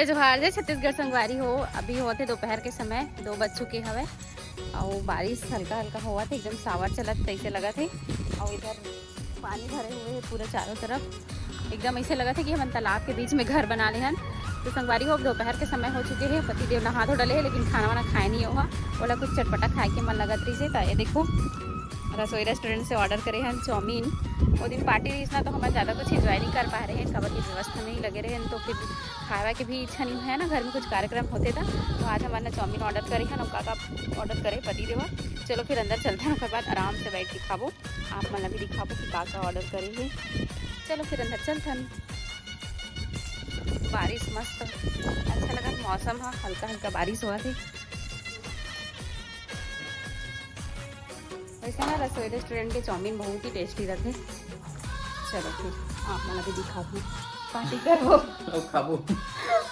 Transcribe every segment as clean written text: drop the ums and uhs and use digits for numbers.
जय जोहार जय छत्तीसगढ़ संगवारी हो। अभी होते दोपहर के समय 2 बज चुके हवे और बारिश हल्का हल्का हुआ था, एकदम सावर चलत ऐसे लगा थे। और इधर पानी भरे हुए है पूरा चारों तरफ, एकदम ऐसे लगा था कि हम तालाब के बीच में घर बना ले हैं। तो संगवारी हो दोपहर के समय हो चुके हैं, पति देव नहा धो डले है लेकिन खाना वाना खाए नहीं होगा, बोला कुछ चटपटा खाए के मन लगत रही से। तो ये देखो रसोई रेस्टोरेंट से ऑर्डर करे हैं चाउमीन। वो दिन पार्टी रही ना तो हम ज़्यादा कुछ इंजॉय नहीं कर पा रहे हैं, खबर की व्यवस्था में ही लगे रहे हैं। तो फिर खावा के भी इच्छा नहीं है ना, घर में कुछ कार्यक्रम होते था। तो आज हमारे चाउमीन ऑर्डर करे हैं, का ऑर्डर करे पति देवा। चलो फिर अंदर चलते हैं, उसके बाद आराम से बैठ के खाबो, आप मन भी दिखाबो कि का ऑर्डर करे है। चलो फिर अंदर चलते हैं। बारिश मस्त अच्छा लगा, मौसम है हल्का हल्का बारिश हुआ थी। वैसे ना रसोई रेस्टोरेंट के चाउमीन बहुत ही टेस्टी रहते। चलो फिर आप मला भी दिखाबो, पार्टी करबो और खाबो।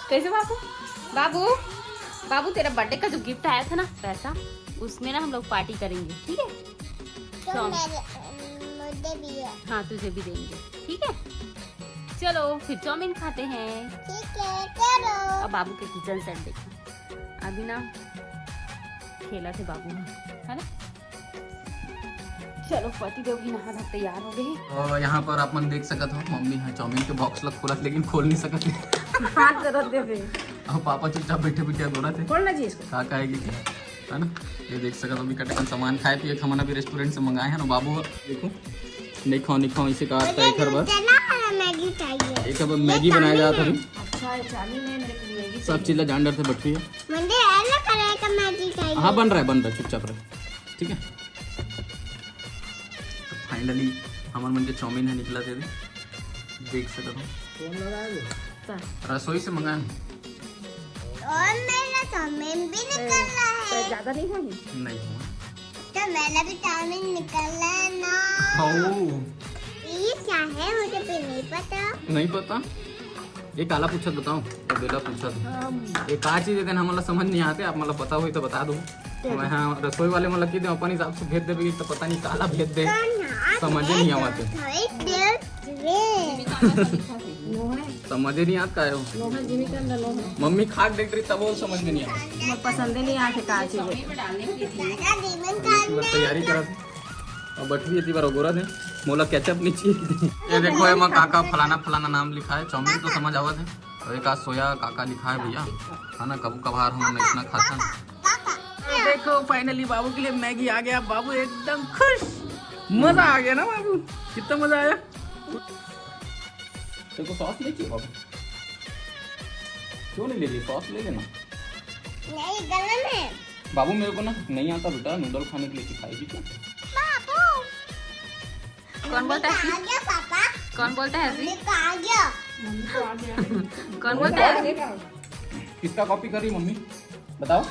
कैसे बाबू? बाबू बाबू तेरा बर्थडे का जो गिफ्ट आया था ना पैसा, उसमें ना हम लोग पार्टी करेंगे, ठीक है? तो मुझे भी है। हाँ तुझे भी देंगे, ठीक है? चलो फिर चाउमीन खाते हैं। ठीक है चलो। और बाबू के किचन सेट देखो, अभी ना खेला थे बाबू है ना। चलो पति देव भी नहा धो तैयार हो गए। और यहाँ पर आप मन देख सकत हो, मम्मी है चाउमीन के बॉक्स लग खुलत लेकिन खोल नहीं सकत है। हाथ जरूरत दे दे। और पापा चुपचाप बैठे बैठे बोला थे खोलना जी इसको। का कहेगी है ना। ये देख सकत हो, अभी कटकन सामान खाए पिए हम अभी रेस्टोरेंट से मंगाए हैं ना। बाबू देखो नहीं खाओ इसे कहा था एक बार मैगी चाहिए। एक बार मैगी बनाया जा था। अच्छा चाली ने मेरे को मैगी सब चीज़ जान डर से बैठी है। मुझे अलग कलर का मैगी चाहिए। हाँ बन रहा है चुपचाप रहे, ठीक है। फाइनली हमारे मन के चाउमीन है निकला थे, देख सकते हो रसोई से मंगाए। और मेरा चाउमीन भी निकल रहा है। ज्यादा नहीं होगी। नहीं हुआ तो मेरा भी चाउमीन निकल रहा है ना। ये क्या है मुझे भी नहीं पता। नहीं पता। एक काला पूछा बताओ, तो बेला पूछा था एक का चीज है हमारा समझ नहीं आते, आप मतलब पता हुई तो बता दो। हाँ रसोई वाले मतलब की दे अपन हिसाब से भेज दे तो पता नहीं काला भेज दे, समझे नहीं आते, समझे नहीं आता है वो। मम्मी खाक देख रही तब वो समझ में नहीं आता, पसंद नहीं आते का चीज तैयारी करा थी और बैठी थी बार गोरा थे मोला केचप नहीं चाहिए। ये देखो है काका फलाना फलाना नाम लिखा है। चाउमीन तो समझ आवा थे और एक सोया काका लिखा है भैया, है ना। कभी कभार हम इतना खाता ना। देखो फाइनली बाबू के लिए मैगी आ गया, बाबू एकदम खुश, मजा आ गया ना बाबू, कितना मजा आया। देखो सॉस नहीं चाहिए बाबू, क्यों नहीं ले रही? सॉस ले लेना। नहीं गलत है बाबू, मेरे को ना नहीं आता बेटा नूडल खाने के लिए सिखाएगी क्या? बाबू कौन बोलता है? आ गया पापा। कौन बोलता है ऐसी? आ गया। कौन बोलता है? किसका कॉपी कर रही मम्मी बताओ?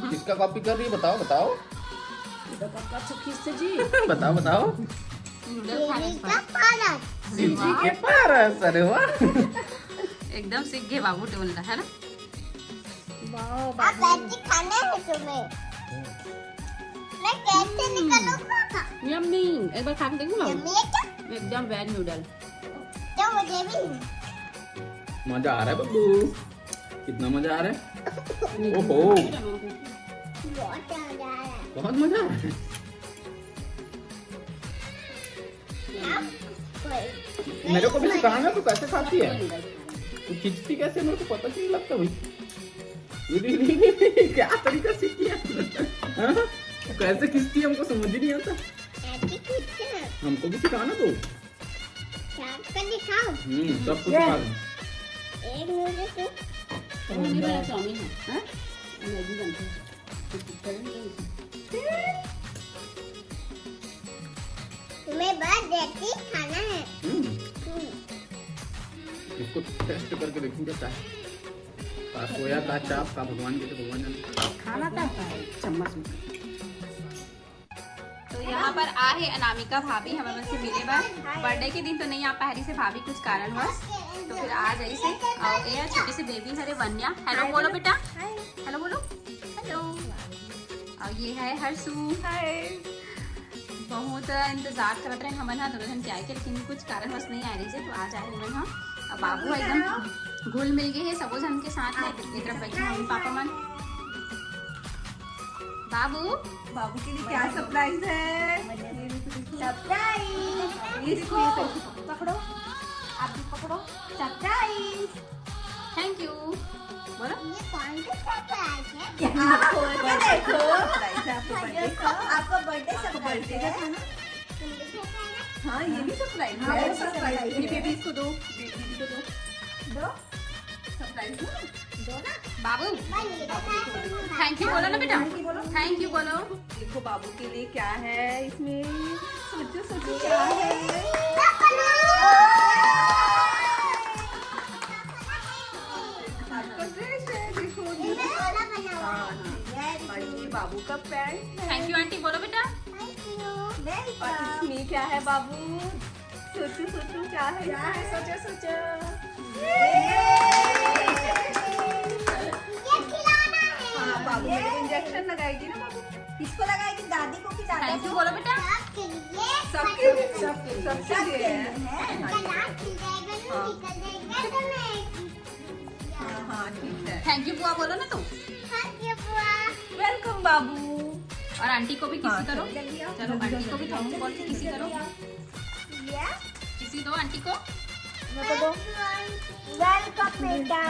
किसका कॉपी कर रही बताओ बताओ बताओ बताओ। सिंची के पारस, अरे वाह एकदम सीख गए बाबू बोलता है ना। आप मैगी खाना है तुम्हें? मैं कैसे निकलूंगा? यम्मी, एक बार खा के देखो ना, यम्मी है क्या? एकदम वेज नूडल। तो मुझे भी मजा आ रहा है बब्बू, कितना मजा आ रहा है। ओहो बहुत मजा आ रहा है। बहुत मजा आ रहा है। मेरे को भी सिखाना ना, तू कैसे खाती है, तू खींचती कैसे, मेरे को पता नहीं लगता भाई। क्या तरीका सीखी है, हाँ? कैसे खींचती है हमको समझ ही नहीं आता। हमको भी सिखाना तो। दिखाओ। सब कुछ सिखा दूँ। एक मिनट चाउमीन है, हाँ? मैगी बनती है। तुम्हें बस देती खाना है। इसको टेस्ट करके देखेंगे क्या है, का सोया का चाप का भगवान के तो भगवान जाने। खाना था चम्मच में। तो यहाँ पर आ है अनामिका भाभी हमारे से मिले बार। बर्थडे के दिन तो नहीं आ पा रही से भाभी कुछ कारणवश, तो फिर आ जाई से। और ये छोटी सी बेबी हरे वन्या, हेलो बोलो बेटा, हेलो बोलो, हेलो। और ये है हर्षू, बहुत इंतजार करते रहे हमन हा दोनों जन के आए के, लेकिन कुछ कारणवश नहीं आ रही से, तो आज आए हमन हा अब बाबू एकदम घुल मिल गए है सबो जन के साथ में। एक तरफ बैठे मम्मी पापा मन। बाबू बाबू के लिए क्या सरप्राइज है? सरप्राइज। इसको पकड़ो, आप भी पकड़ो। सरप्राइज। थैंक यू बोलो। ये कौन सा सरप्राइज है? आपको देखो, सरप्राइज है आपको बर्थडे का। आपका बर्थडे सरप्राइज है ना? तुम देखो ना। हाँ, ये भी सरप्राइज हाँ, है। वो सरप्राइज है। ये बेबी इसको दो, बेबी को दो। सरप्राइज दो ना। बाबू बनेगा था। थैंक यू बोलो ना बेटा। Thank you बोलो। थैंक यू बोलो। देखो बाबू के लिए क्या है इसमें। सोचो सोचो क्या है। आपका ड्रेस है, देखो। हाँ, और ये बाबू का पैंट है। थैंक यू आंटी बोलो बेटा। और इसमें क्या है बाबू? सोचो सोचो क्या है? क्या है? सोचो सोचो। हाँ, बाबू मेरे को इंजेक्शन लगाएगी ना बाबू? किसको लगाएगी? दादी को कि दादा थैंक यू बोलो बेटा। सबके सबके लिए है। हाँ ठीक है। थैंक यू बुआ बोलो ना तुम। वेलकम बाबू। और आंटी को भी किसी करो। जल्दी आओ। चलो आंटी को भी थैंक यू बोल के किसी करो। किसी दो आंटी को। वेलकम बेटा।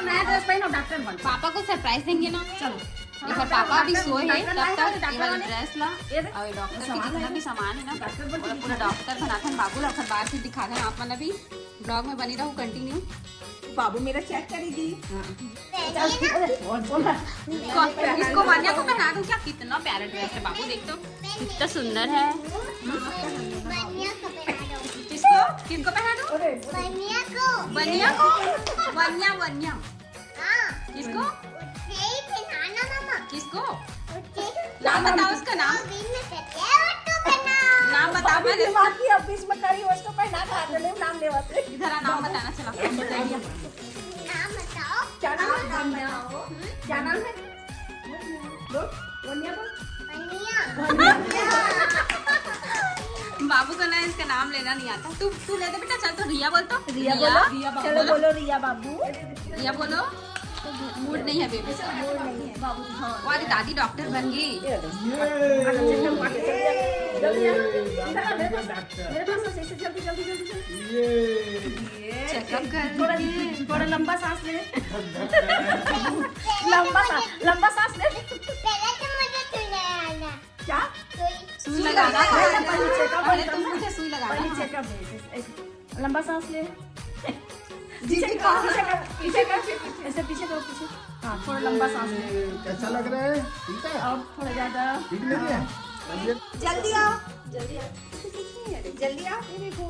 नया ड्रेस पहनो डॉक्टर बन। पापा को सरप्राइज देंगे ना। चलो एक बार पापा भी सोए है तब तक ये वाला ड्रेस ला और ये डॉक्टर के जितना भी सामान है ना पूरा डॉक्टर बनाथन बाबू ला बाहर से दिखा दें आप मन भी ब्लॉग में बनी रहूं कंटिन्यू। बाबू मेरा चेक करेगी। इसको वन्या को पहना दूं क्या? कितना प्यारा ड्रेस है बाबू, देख तो कितना सुंदर है। किसको किनको पहना दूं? वन्या को। वन्या वन्या किसको? किसको? नाम बताओ उसका नाम। नाम बताओ मैंने बाकी ऑफिस में करी उसको पहना था ले नाम लेवत। इधर आ, नाम बताना। चलो क्या नाम है? क्या नाम है? बोल वन्या बोल। बाबू को ना इसका नाम लेना नहीं आता। तू ले दे बेटा। चल तो रिया बोल तो। रिया बोलो। चलो बोलो रिया बाबू। रिया बोलो। मूड नहीं है बेबी का। बाबू हाँ। वाली दादी डॉक्टर बन गई। चेकअप कर। थोड़ा लंबा सांस ले। लंबा सांस ले। क्या? सुई लगाना है। पहले चेकअप पहले तुम मुझे सुई लगाना पहले है। चेकअप लंबा सांस ले। पीछे कर ऐसे पीछे करो पीछे। हाँ थोड़ा लंबा सांस ले। कैसा लग रहा है? ठीक है? और थोड़ा ज्यादा। ठीक लगी है? जल्दी आओ जल्दी आओ जल्दी आओ। ये देखो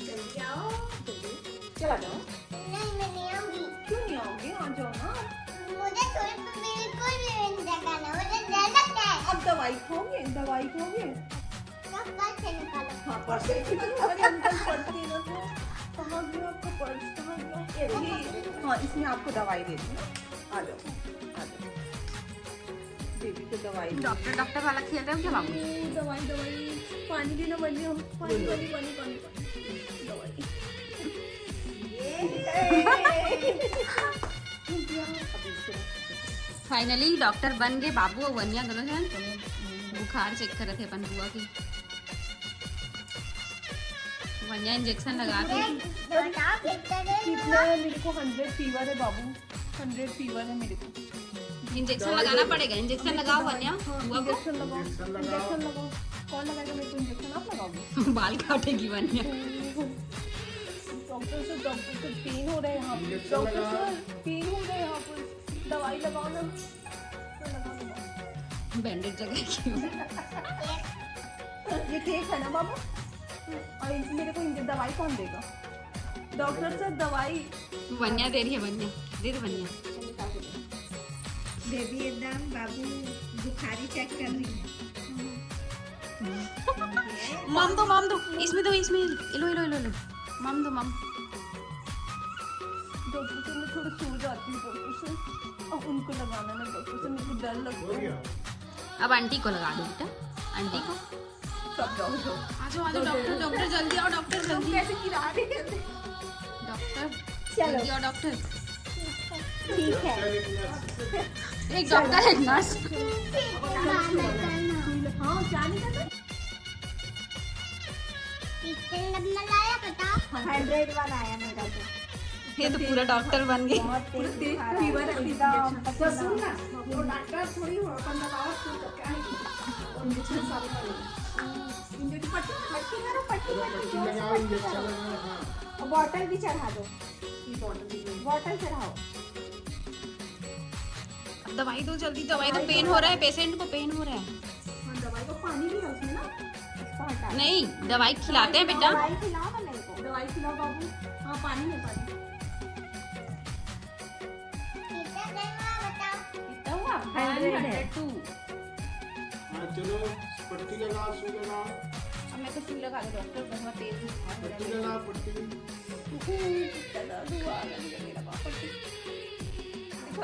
जल्दी आओ जल्दी। चला जाओ। क्यों नहीं आओगे? आ जाओ ना। अब दवाई खाओगे? दवाई खाओगे? हाँ पर्स अरे अंकल पढ़ती है ना तो कहाँ गया आपका पर्स? कहाँ गया? ये हाँ इसमें आपको दवाई दे दूँ। आ जाओ बेबी को दवाई दे। डॉक्टर वाला खेल रहे हो क्या बाबू? दवाई पानी देना बनियो। पानी दवाई। फाइनली डॉक्टर बन गए बाबू और वन्या दोनों जन। बुखार चेक कर रहे थे अपन बुआ की। वन्या इंजेक्शन लगा के। कितना है मेरे को? 100 फीवर है बाबू। 100 फीवर है मेरे को। इंजेक्शन लगाना पड़ेगा। इंजेक्शन लगाओ वन्या बुआ को। इंजेक्शन लगाओ। कौन लगाएगा मेरे को इंजेक्शन? आप लगाओगे? बाल काटेगी वन्या। डॉक्टर से पेन हो रहा है यहाँ पे। डॉक्टर सर पेन हो रहा है यहाँ पर। दवाई लगाओ ना। बैंडेज जगह क्यों? ये ठीक है ना बाबू? और मेरे को दवाई कौन देगा? डॉक्टर सर दवाई। वन्या दे रही है। वन्या दे दे वन्या। बेबी एकदम बाबू बुखारी चेक कर रही है। मम दो इसमें दो। इसमें लो मम दो मम। डॉक्टर से मैं थोड़ा सो जाती हूँ। डॉक्टर से अब उनको लगाना ना। डॉक्टर से मेरे को डर लगता है। अब आंटी को लगा दो बेटा। आंटी को सब जाओ जाओ। आज डॉक्टर डॉक्टर जल्दी आओ डॉक्टर जल्दी कैसे गिरा रही है? डॉक्टर चलो। जल्दी आओ डॉक्टर ठीक है एक डॉक्टर एक नर्स हाँ क्या नहीं करते? कितने नंबर आया बताओ 101 आया मेरा तो ये तो पूरा डॉक्टर बन गई पूरे तेज फीवर है इंजेक्शन। तो सुन ना, वो डॉक्टर थोड़ी हो अपन बताओ तो क्या है? और इंजेक्शन साल का इंजेक्शन पट्टी करो पट्टी लगाओ इंजेक्शन लगाओ। हाँ और बॉटल भी चढ़ा दो की बॉटल बॉटल चढ़ाओ अब दवाई दो जल्दी दवाई दो पेन हो रहा है पेशेंट को पेन हो रहा है हाँ, दवाई को पानी भी है उसमें ना। इसको हटा नहीं दवाई खिलाते हैं बेटा दवाई खिलाओ ना मेरे को दवाई खिलाओ बाबू। हाँ पानी में पानी। कितना हुआ 102 हाँ चलो पट्टी लगाओ सुई लगाओ अब मैं तो सुई लगा दे डॉक्टर बहुत तेज बुखार हो पट्टी रहा लगाओ पट्टी। देखो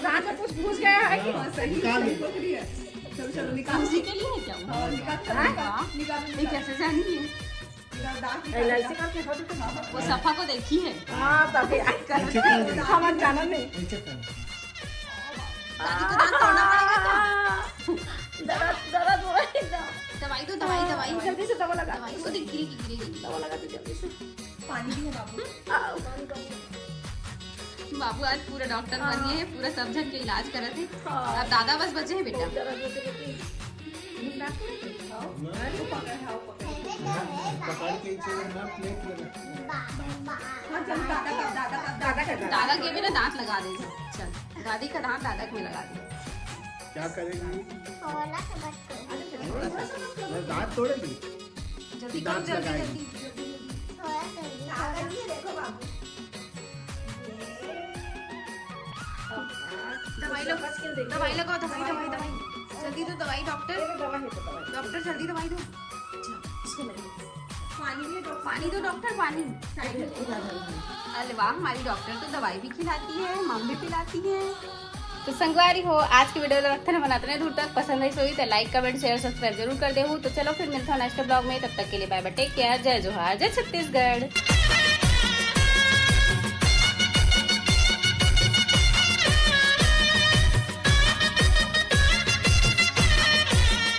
दांत में कुछ घुस गया है कि हाँ, सही निकाल सही लो। पकड़ी है। चलो चलो निकाल। उसी के लिए है क्या वो? हाँ, निकाल हाँ? निकाल ये कैसे जानी है दांत निकाल। वो सफा को देखी है हाँ तभी नीचे कर दे। हमारा जाना नहीं। नीचे कर। दादी को दांत तोड़ना पड़ेगा दर्द हो रहा है एकदम। दवाई दो दवाई दवाई जल्दी से दवा लगा। दवाई को गिरेगी दवा लगा दो जल्दी से। पानी भी है बाबू। बाबू आज पूरा डॉक्टर बन गए हैं पूरा सब जन के इलाज कर रहे थे अब दादा बस बचे हैं बेटा पकड़ के इसे ना प्लेट लगा। हाँ चल दादा का दादा के भी ना दांत लगा दे चल दादी का दांत दादा के में लगा दे क्या करेगी? थोड़ा सा बच कर मैं दांत तोड़ेगी। जल्दी करो दांत जल्दी लगाएगी। जल्दी थोड़ा सा देखो बाबू। दवाई लो दवाई लगाओ दवाई दवाई दवाई जल्दी दो दवाई डॉक्टर डॉक्टर जल्दी दवाई दो पानी दो डॉक्टर पानी अरे वाह हमारी डॉक्टर तो दवाई भी खिलाती है मम भी पिलाती है तो संगवारी हो आज की वीडियो रखते हैं बनाते हैं दूर तक पसंद आई सोई तो लाइक कमेंट शेयर सब्सक्राइब जरूर कर दे तो चलो फिर मिलता हूँ नेक्स्ट ब्लॉग में तब तक के लिए बाय बाय टेक केयर जय जोहार जय छत्तीसगढ़।